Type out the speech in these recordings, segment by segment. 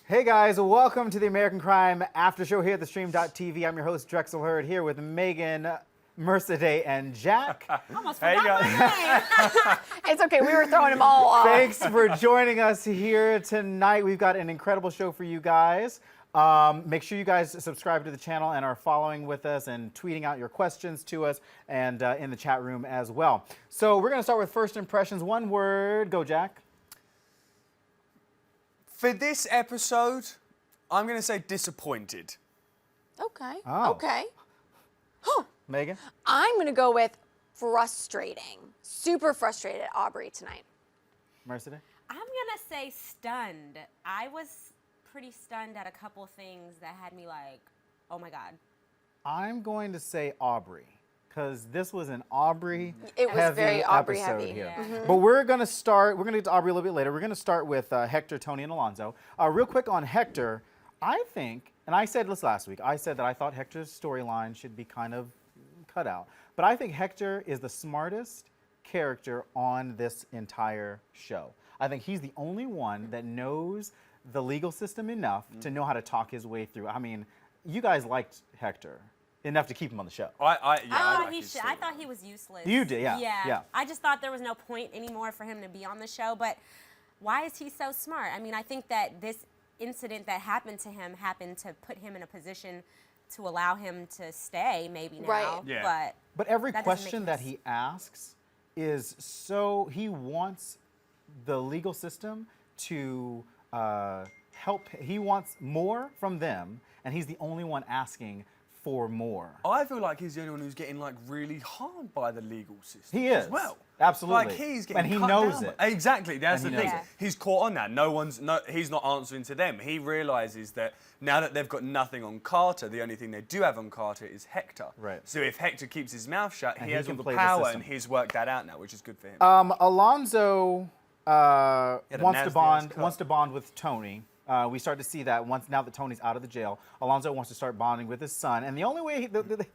Hey guys, welcome to the American Crime After Show here at theStream.tv. I'm your host, Drexel Heard, here with Meghan, Mercedeh, and Jack. Almost forgot my name. It's okay, we were throwing them all off. Thanks for joining us here tonight. We've got an incredible show for you guys. Make sure you guys subscribe to the channel and are following with us and tweeting out your questions to us and in the chat room as well. So we're going to start with first impressions. One word. Go, Jack. For this episode, I'm going to say disappointed. Okay, Oh. okay. Meghan? I'm going to go with frustrating. Super frustrated at Aubry tonight. Mercedeh? I'm gonna say stunned. I was pretty stunned at a couple things that had me like, oh my God. I'm going to say Aubry, because this was an Aubry It was very Aubry episode heavy. here. Yeah. But we're going to get to Aubry a little bit later. We're going to start with Hector, Tony, and Alonzo. Real quick on Hector, I think, and I said this last week, I said that I thought Hector's storyline should be kind of cut out. But I think Hector is the smartest character on this entire show. I think he's the only one that knows the legal system enough to know how to talk his way through. I mean, you guys liked Hector enough to keep him on the show. I I thought he was useless. You did, yeah. I just thought there was no point anymore for him to be on the show. But why is he so smart? I mean, I think that this incident that happened to him happened to put him in a position to allow him to stay maybe now. Right. Yeah. But every that doesn't question make that sense. he asks is so, he wants the legal system to help. He wants more from them, and he's the only one asking for more. I feel like he's the only one who's getting like really harmed by the legal system. He is. as well. Absolutely. Like he's getting And he cut knows down. it. Exactly. That's And the he thing. knows it. He's caught on that. He's not answering to them. He realizes that now that they've got nothing on Carter, the only thing they do have on Carter is Hector. Right. So if Hector keeps his mouth shut, And he he has all can the play the power, system. and he's worked that out now, which is good for him. Alonzo the wants nasty-ass to bond with Tony. We start to see that now that Tony's out of the jail. Alonzo wants to start bonding with his son, and the only way, the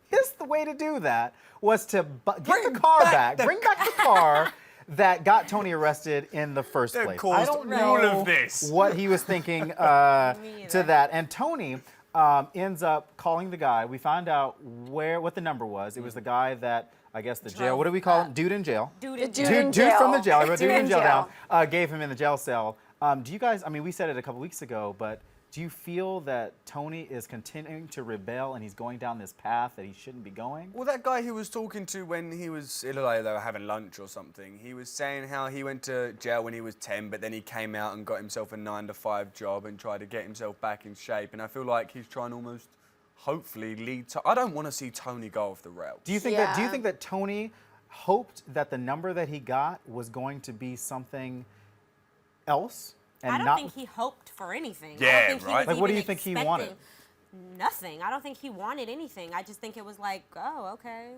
way to do that was to get the car back, bring back the car that got Tony arrested in the first That place. caused I don't all know of this. what he was thinking Me to either. that, and Tony ends up calling the guy. We found out what the number was. It was the guy that, I guess, the jail. What do we call him? Dude in jail. Dude, The in dude jail. in Dude from the jail. jail. I wrote Dude dude in in jail jail. down. Gave him in the jail cell. Do you guys? I mean, we said it a couple weeks ago, but do you feel that Tony is continuing to rebel and he's going down this path that he shouldn't be going? Well, that guy he was talking to when he was, it looked like they were having lunch or something, he was saying how he went to jail when he was 10, but then he came out and got himself a 9-to-5 job and tried to get himself back in shape. And I feel like he's trying to almost, hopefully, lead to. I don't want to see Tony go off the rails. Do you think that? Do you Yeah. think that Tony hoped that the number that he got was going to be something else? And I don't not, think he hoped for anything. Yeah, I don't think he right. was Like, what do even you think he expecting wanted? Nothing. I don't think he wanted anything. I just think it was like, oh, okay.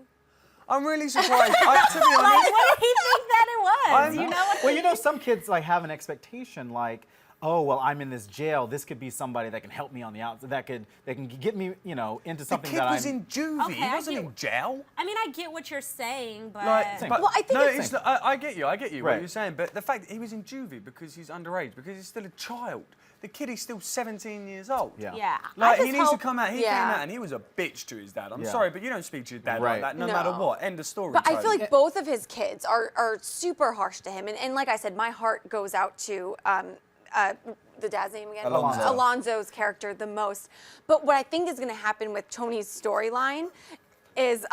I'm really surprised. To be Like, honest, what did he think that it was? I'm- You know what? well, you know, some kids like have an expectation, like, oh, well, I'm in this jail. This could be somebody that can help me on the outside. That can get me, into the something kid that was I'm. in juvie. Okay, He I wasn't get- in jail. I mean, I get what you're saying, but Like, But I think no, it's- not, I get you. I get you Right. what you're saying, but the fact that he was in juvie because he's underage, because he's still a child. The kid is still 17 years old. Yeah. yeah. Like, I he just needs to hope- come out. He Yeah. came out and he was a bitch to his dad. I'm Yeah. sorry, but you don't speak to your dad Right. like that no No. matter what. End of story. But I feel Tony. like both of his kids are super harsh to him. And like I said, my heart goes out to the dad's name again? Alonzo. Alonzo's character the most. But what I think is going to happen with Tony's storyline is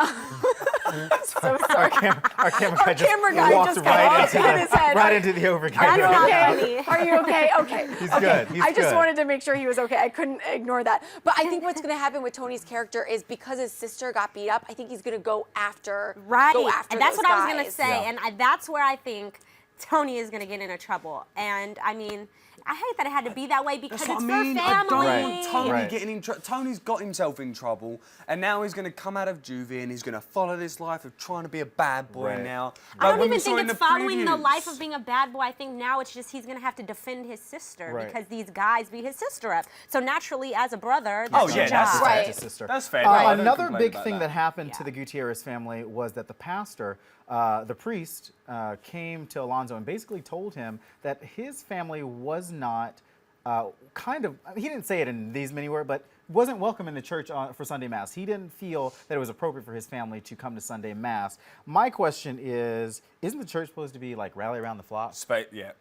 so sorry. Our camera guy just camera guy walked just right got into hit his head. right into the overcam. Are you That's okay? funny. Are you okay? Okay. He's okay. good. He's I just good. wanted to make sure he was okay. I couldn't ignore that. But I think what's going to happen with Tony's character is because his sister got beat up, I think he's going to go after Right. Go after And that's those what I was going to guys. say. Yeah. And that's where I think Tony is going to get into trouble. And I mean, I hate that it had to be that way because That's what it's I mean. for I family. don't Right. want Tony Right. getting in trouble. Tony's got himself in trouble, and now he's going to come out of juvie and he's going to follow this life of trying to be a bad boy Right. now. I don't Like when we even saw think in it's the following the previews. life of being a bad boy. I think now it's just he's going to have to defend his sister Right. because these guys beat his sister up. So naturally, as a brother, Oh, that's yeah, your that's job. Right. His sister. That's fair. No, I don't Another complain big about thing that happened to Yeah. the Gutierrez family was that the pastor, the priest, came to Alonzo and basically told him that his family was not kind of, he didn't say it in these many words, but wasn't welcome in the church for Sunday Mass. He didn't feel that it was appropriate for his family to come to Sunday Mass. My question is, isn't the church supposed to be like rally around the flock? Yeah.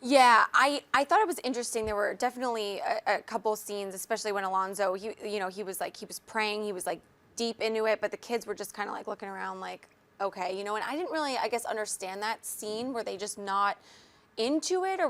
Yeah, I thought it was interesting. There were definitely a couple scenes, especially when Alonzo, he was praying, he was like deep into it, but the kids were just kind of like looking around like, okay, and I didn't really, I guess, understand that scene. Were they just not into it, or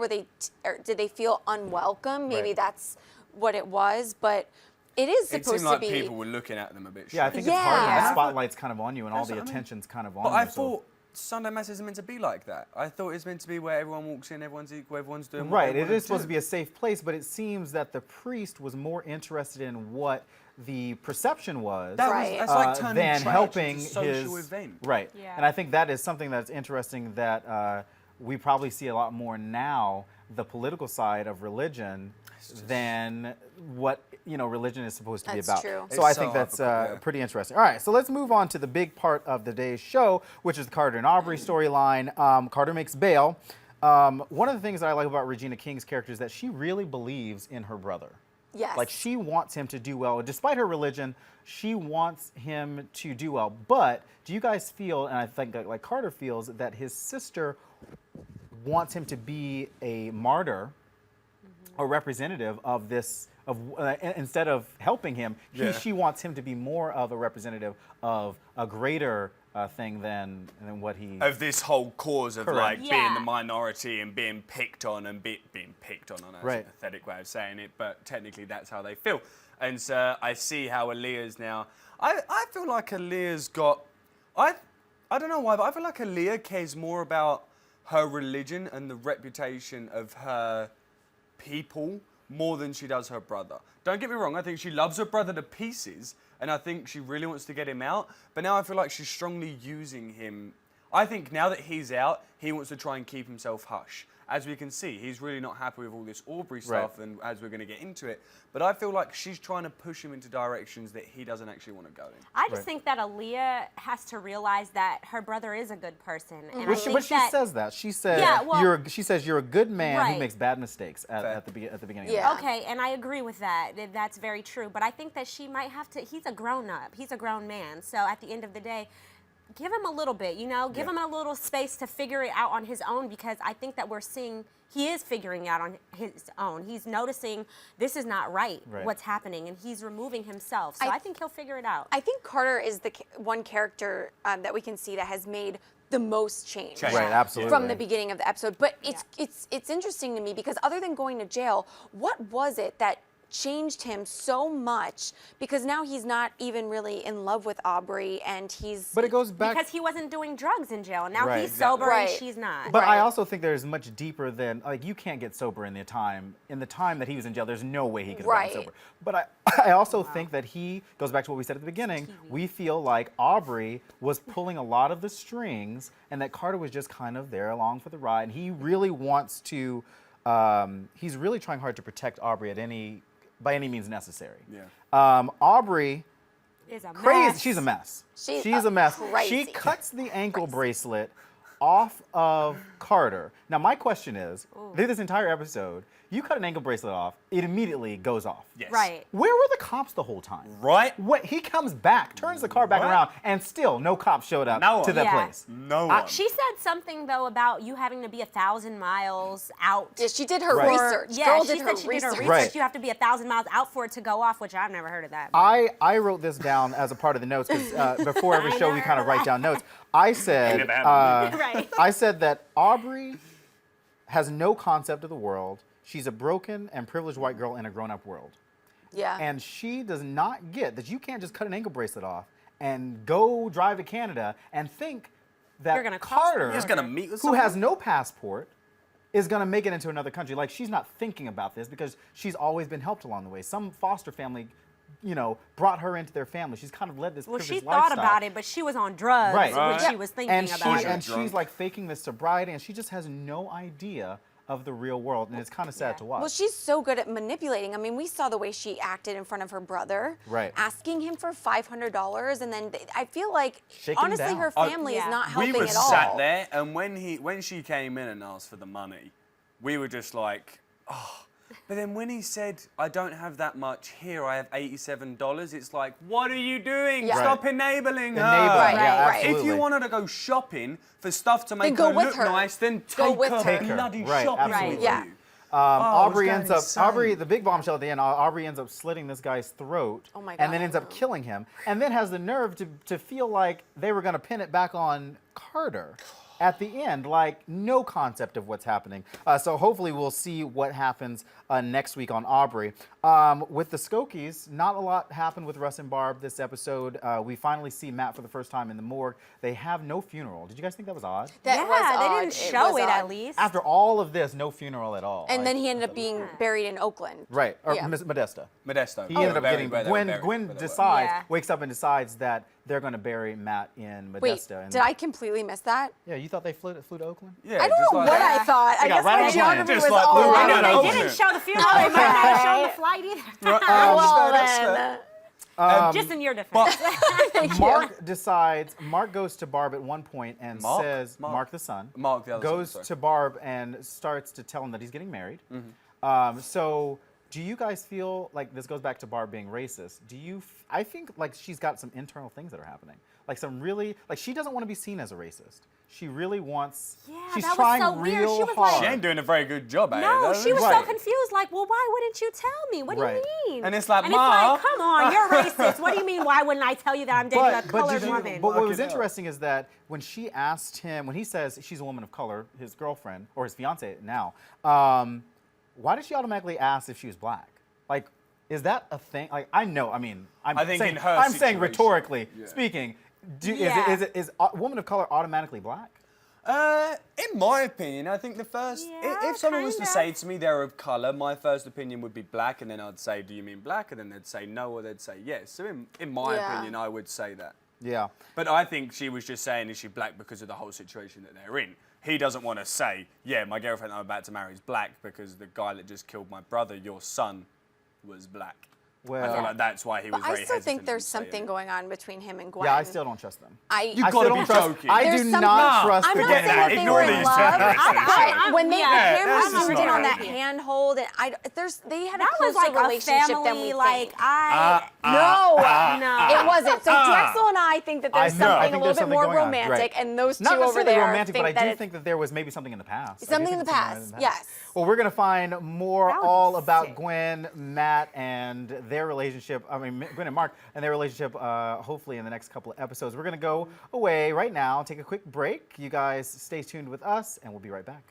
or did they feel unwelcome? Maybe Right. that's what it was, but it is It supposed seemed like to be. people were looking at them a bit. Yeah, I think it's hard when Yeah. the spotlight's kind of on you and all That's the what I mean. attention's kind of on But you. I so- thought Sunday Mass isn't meant to be like that. I thought it's meant to be where everyone walks in, everyone's equal, everyone's doing what Right, they it wanna is supposed do. to be a safe place, but it seems that the priest was more interested in what the perception was Right. That's like turning than church helping into a social his event. right. Yeah. And I think that is something that's interesting that we probably see a lot more now, the political side of religion, than what religion is supposed to That's be about. true. So It's I so think that's hypocritical, yeah. pretty interesting. All right, so let's move on to the big part of the day's show, which is the Carter and Aubry storyline. Carter makes bail. One of the things that I like about Regina King's character is that she really believes in her brother. Yes. Like, she wants him to do well. Despite her religion, she wants him to do well. But do you guys feel, and I think like Carter feels, that his sister wants him to be a martyr or representative of this, instead of helping him, Yeah. she wants him to be more of a representative of a greater thing than what he... Of this whole cause of Correct. like being Yeah. the minority and being picked on and being picked on. I know it's Right. a pathetic way of saying it, but technically that's how they feel. And so I see how Aaliyah's now. I feel like Aaliyah's got. I don't know why, but I feel like Aaliyah cares more about her religion and the reputation of her people more than she does her brother. Don't get me wrong, I think she loves her brother to pieces, and I think she really wants to get him out, but now I feel like she's strongly using him. I think now that he's out, he wants to try and keep himself hush. As we can see, he's really not happy with all this Aubry stuff, Right. and as we're going to get into it, but I feel like she's trying to push him into directions that he doesn't actually want to go in. I just Right. think that Aaliyah has to realize that her brother is a good person, and I But think she that says that. She said, Yeah, well- she says you're a good man who Right. makes bad mistakes Fair. at the beginning Yeah. of the Okay, and I agree with that. That's very true. But I think that she might have to. He's a grown up. He's a grown man. So at the end of the day, give him a little bit. Give Yeah. him a little space to figure it out on his own, because I think that we're seeing he is figuring out on his own. He's noticing this is not right, Right. what's happening, and he's removing himself. So I think he'll figure it out. I think Carter is the one character that we can see that has made the most change. Change. Right, absolutely. From the beginning of the episode. But it's interesting to me because other than going to jail, what was it that changed him so much? Because now he's not even really in love with Aubry, and he's... But it goes back... because he wasn't doing drugs in jail, and now Right. he's sober Right. and she's not. But I Right. also think there's much deeper than, like, you can't get sober in the time that he was in jail. There's no way he could have Right. gotten sober. But I also think that he goes back to what we said at the beginning. We feel like Aubry was pulling a lot of the strings, and that Carter was just kind of there along for the ride. And he really wants to, he's really trying hard to protect Aubry by any means necessary. Yeah. Aubry, Is a crazy. mess. She's a mess. She's a mess. crazy. She cuts the ankle bracelet off of Carter. Now, my question is, through this entire episode, you cut an ankle bracelet off, it immediately goes off. Yes. Right. Where were the cops the whole time? Right? What, he comes back, turns the car back What? around, and still no cops showed up No to one. that Yeah. place. No one. She said something though about you having to be 1,000 miles out. Yeah, she did her Right. research. Yeah, Girl she did her said she did her research. Right. You have to be 1,000 miles out for it to go off, which I've never heard of that. I wrote this down as a part of the notes because before every I show we know. kind of write down notes. I said, never happened. Right. I said that Aubry has no concept of the world. She's a broken and privileged white girl in a grown-up world. Yeah. And she does not get that you can't just cut an ankle bracelet off and go drive to Canada and think that You're gonna cross the Carter, He's going to meet with who someone? has no passport, is going to make it into another country. Like, she's not thinking about this because she's always been helped along the way. Some foster family, brought her into their family. She's kind of led this Well, she privileged thought lifestyle. about it, but she was on drugs Right. when Right. she was thinking And about it. and Drunk. she's like faking this sobriety, and she just has no idea of the real world, and it's kind of sad Yeah. to watch. Well, she's so good at manipulating. I mean, we saw the way she acted in front of her brother, Right. asking him for $500, and then I feel like Shaking honestly down. her family Yeah. is not We helping were at all. sat there, and when she came in and asked for the money, we were just like, oh, But then when he said, I don't have that much here, I have $87, it's like, what are you doing? Yeah. Stop enabling her. Right, yeah, right. If absolutely. you want her to go shopping for stuff to make go her with look her. nice, then Go take with her her. bloody Right, shopping absolutely. with Yeah. you. Aubrey it's ends going up, insane. Aubrey, the big bombshell at the end, Aubrey ends up slitting this guy's throat. Oh my And then God. ends up killing him. And then has the nerve to feel like they were going to pin it back on Carter at the end. Like, no concept of what's happening. So hopefully we'll see what happens next week on Aubrey. With the Skokies, not a lot happened with Russ and Barb this episode. We finally see Matt for the first time in the morgue. They have no funeral. Did you guys think that was odd? That yeah, was they odd. didn't show was it odd. at least. After all of this, no funeral at all. And Like, then he ended up being buried in Oakland. right, or Yeah. Modesto. Modesto. He ended up Very, getting where they were buried, Gwen where they were. decides, Yeah. wakes up and decides that they're going to bury Matt in Modesto. Wait, and did I completely miss that? Yeah, you thought they flew to Oakland? Yeah, I don't just know like what that. I thought. I got guess right my on the plane. geography Just was like all flew right wrong. on I know Oakland. they didn't show the funeral. They might not have shown the flight either. Well, That's fair. then. Just in your defense. Mark goes to Barb at one point and Mark? says, Mark. Mark the son, Mark the other son, goes sorry. to Barb and starts to tell him that he's getting married. So do you guys feel like this goes back to Barb being racist? I think like she's got some internal things that are happening. Like some really, like she doesn't want to be seen as a racist. She really wants, Yeah, she's that was trying so weird. real She was hard. like- She ain't doing a very good job at it. No, though. she was so Right. confused. Like, well, why wouldn't you tell me? What do Right. you mean? And it's like, and Ma. it's like, come on, you're racist. What do you mean? Why wouldn't I tell you that I'm dating a colored woman? But what was Fucking hell. interesting is that when she asked him, when he says she's a woman of color, his girlfriend or his fiance now, why did she automatically ask if she was black? Like, is that a thing? Like, I know. I mean, I think saying, in her I'm saying situation, rhetorically yeah. speaking. Yeah. Is a woman of color automatically black? In my opinion, I think the first, Yeah, if someone was to kinda. say to me they're of colour, my first opinion would be black, and then I'd say, do you mean black? And then they'd say no, or they'd say yes. So in my Yeah. opinion, I would say that. Yeah. But I think she was just saying, is she black because of the whole situation that they're in? He doesn't want to say, yeah, my girlfriend I'm about to marry is black because the guy that just killed my brother, your son, was black. I Well, feel like that's why he was But very I still think hesitant there's in saying something it. going on between him and Gwen. yeah, I still don't trust them. You I gotta still be don't trust. joking. I There's do some- not trust I'm the not Forget saying that. that they Ignore were in these love. generations. When they Yeah, him this and is her did not on that right. handhold, and they had a That was closer like a relationship than we family, like think. no. It wasn't. So Drexel and I think that there's I know. I something think a little there's bit something more going on. romantic, Right. and those two Not over necessarily there romantic, think but I that do it's think that there was maybe something in the past. I do something in think the there's past. something Yes. Well, we're going to find more That would all be about sick. Gwen, Matt, and their relationship. I mean, Gwen and Mark and their relationship, hopefully in the next couple of episodes. We're going to go away right now, take a quick break. You guys stay tuned with us, and we'll be right back.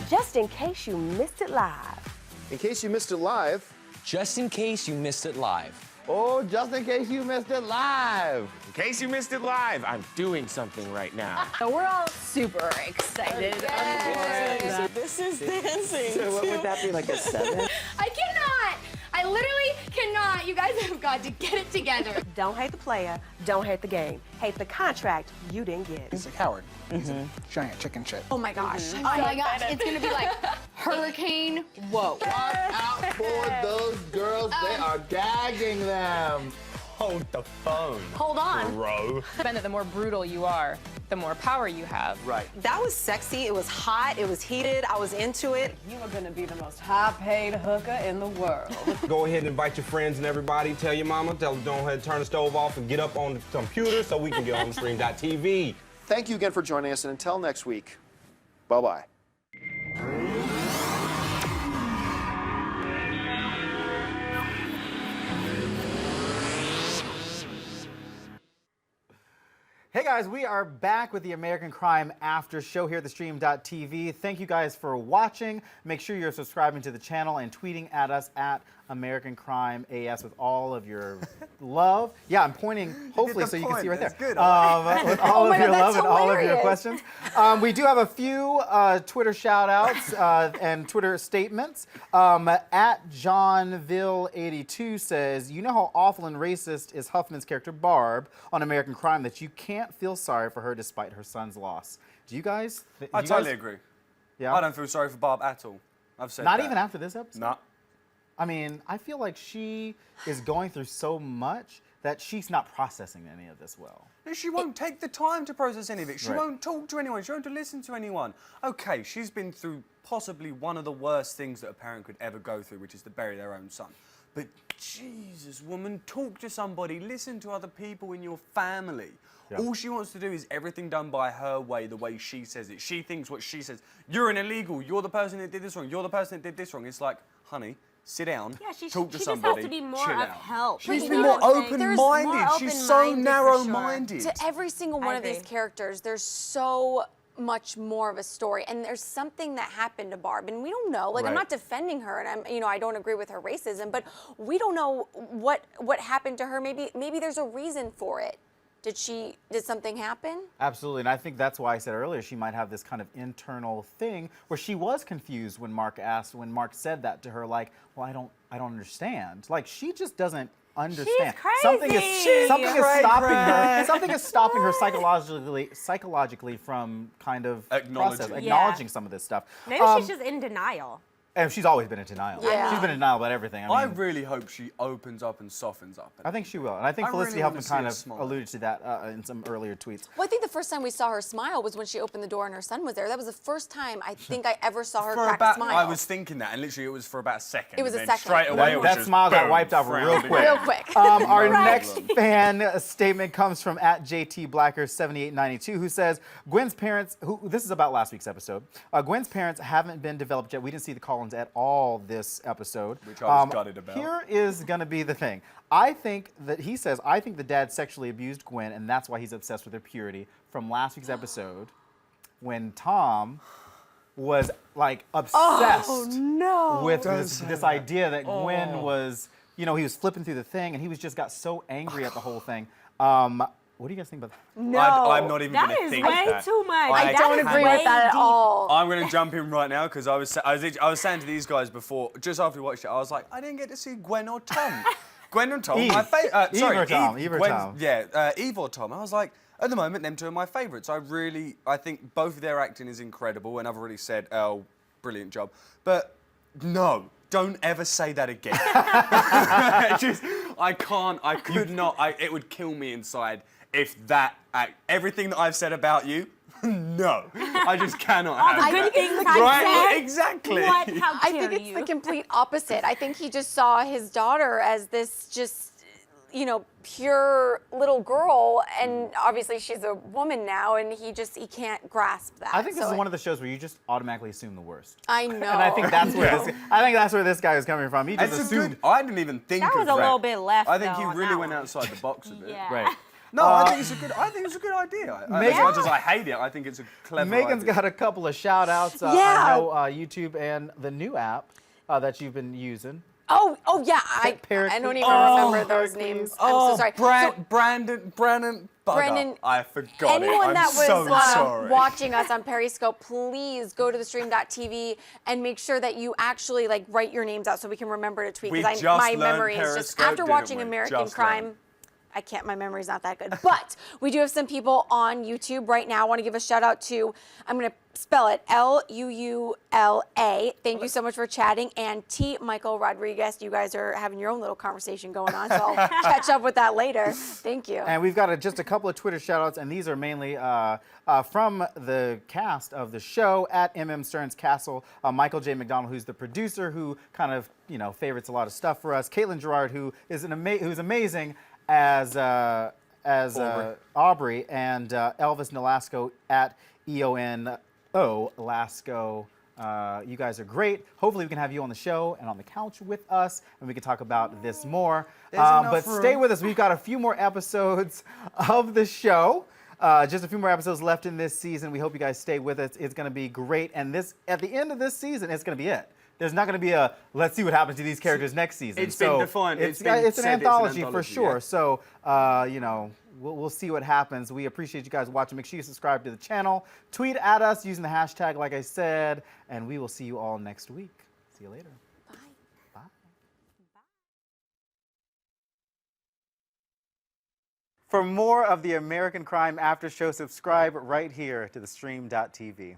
Just in case you missed it live. In case you missed it live. Just in case you missed it live. Oh, just in case you missed it live. In case you missed it live, I'm doing something right now. So we're all super excited. So this is dancing. So what would that be, like a 7? I cannot. I literally cannot. You guys have got to get it together. Don't hate the player, don't hate the game. Hate the contract you didn't get. He's like Howard. He's a giant chicken shit. Oh my gosh. Oh my gosh, it's gonna be like Hurricane. Whoa. Watch out for those girls. They are gagging them. Hold the phone, Hold on. bro. That the more brutal you are, the more power you have. Right. That was sexy. It was hot. It was heated. I was into it. You are gonna be the most high-paid hooker in the world. Go ahead and invite your friends and everybody. Tell your mama, tell them don't ahead, turn the stove off and get up on the computer so we can get on the stream.tv. Thank you again for joining us, and until next week, bye-bye. Hey guys, we are back with the American Crime After Show here at theStream.tv. Thank you guys for watching. Make sure you're subscribing to the channel and tweeting at us at American Crime AS with all of your love. Yeah, I'm pointing, hopefully, so you can see right there. That's good. With all of your God, love that's and all of your hilarious. questions. We do have a few Twitter shout-outs and Twitter statements. At JohnVille82 says, you know how awful and racist is Huffman's character Barb on American Crime that you can't feel sorry for her despite her son's loss. Do you guys? I totally agree. Yeah. I don't feel sorry for Barb at all. I've said Not that. even after this episode? Nah. I mean, I feel like she is going through so much that she's not processing any of this well. No, she won't take the time to process any of it. She Right. won't talk to anyone. She won't listen to anyone. Okay, she's been through possibly one of the worst things that a parent could ever go through, which is to bury their own son. But Jesus, woman, talk to somebody. Listen to other people in your family. Yeah. All she wants to do is everything done by her way, the way she says it. She thinks what she says. You're an illegal. You're the person that did this wrong. You're the person that did this wrong. It's like, honey, sit down, Yeah, she talk to just somebody, has to be more chill of out. help. She's You been know more what I'm saying? There's more open-minded. She's so open-minded for sure. narrow-minded. To every single one I of these agree. characters, there's so much more of a story, and there's something that happened to Barb, and we don't know. Like, I'm Right. not defending her, and I don't agree with her racism, but we don't know what happened to her. Maybe there's a reason for it. Did something happen? Absolutely, and I think that's why I said earlier she might have this kind of internal thing where she was confused when Mark said that to her, like, well, I don't understand. Like, she just doesn't understand. crazy. Something is She's stopping her. Something is stopping her What? psychologically from kind of Acknowledging. acknowledging some of this stuff. Maybe she's just in denial. And she's always been in denial. Yeah. She's been in denial about everything. I I mean, really hope she opens up and softens up. I think she will. And I think I Felicity really wanna Huffman see kind her of smile. alluded to that in some earlier tweets. Well, I think the first time we saw her smile was when she opened the door and her son was there. That was the first time I think I ever saw her For crack about, a smile. I was thinking that, and literally it was for about a second. It was and a then second. Straight away, it was That just smile got boom, wiped off frowned real again. quick. Real quick. Our No next problem. fan statement comes from @JTBlacker7892, who says Gwen's parents. This is about last week's episode. Gwen's parents haven't been developed yet. We didn't see the Collins at all this episode. Which I was gutted about. Here is going to be the thing. I think the dad sexually abused Gwen, and that's why he's obsessed with her purity. From last week's episode, when Tom was like obsessed with this idea that Gwen was, he was flipping through the thing, and he got so angry at the whole thing. What do you guys think about that? No. I'm not even That going to is think way that. too much. I That don't is agree way with that at deep. all. I'm going to jump in right now because I was saying to these guys before, just after we watched it, I was like, I didn't get to see Gwen or Tom. Gwen and Tom, Eve. my favorite. Eve Sorry, or Tom? Eve. Eve or Gwen- Tom? Yeah, Eve or Tom. I was like, at the moment, them two are my favourites. I think both of their acting is incredible, and I've already said, brilliant job. But no, don't ever say that again. I could not. It would kill me inside if everything that I've said about you. No, I just cannot have the good that. things I've Right, said? exactly. What? How I dare think it's you? the complete opposite. I think he just saw his daughter as this pure little girl, and obviously she's a woman now, and he can't grasp that. I think this So is one of the shows where you just automatically assume the worst. I know. And I think that's where this guy is coming from. He just It's a assumed. good. I didn't even think That of was that. a little bit left, I think though, he on really that went one. outside the box a bit. Yeah. Right. No, I think it's a good. I think it's a good idea. As much as I hate it, I think it's a clever Megan's idea. got a couple of shout outs. Yeah. I know YouTube and the new app that you've been using. Oh yeah. I Paraclete. don't even remember those names. I'm so sorry. Brandon, bugger. Brandon, I forgot it. anyone I'm that was so sorry. watching us on Periscope, please go to theStream.tv and make sure that you actually write your names out so we can remember to tweet. We Because just my learned memory is just Periscope, after didn't watching we? American Just Crime. learned. My memory's not that good. But we do have some people on YouTube right now. I want to give a shout out to, I'm going to spell it, L-U-U-L-A. Thank you so much for chatting. And T. Michael Rodriguez, you guys are having your own little conversation going on, so I'll catch up with that later. Thank you. And we've got just a couple of Twitter shout outs, and these are mainly from the cast of the show at MM Stearns Castle. Michael J. McDonald, who's the producer, who kind of favorites a lot of stuff for us. Caitlin Gerard, who is who's amazing as Aubry, and Elvis Nolasco at EONO Lasco. You guys are great. Hopefully we can have you on the show and on the couch with us, and we can talk about this more. But stay with us. We've got a few more episodes of the show. Just a few more episodes left in this season. We hope you guys stay with us. It's going to be great. And at the end of this season, it's going to be it. there's not going to be a let's see what happens to these characters next season. It's been defined. It's It's been an said it's an anthology for anthology, sure. yeah. So you know, we'll see what happens. We appreciate you guys watching. Make sure you subscribe to the channel. Tweet at us using the hashtag, like I said, and we will see you all next week. See you later. Bye. For more of the American Crime After Show, subscribe right here to theStream.tv.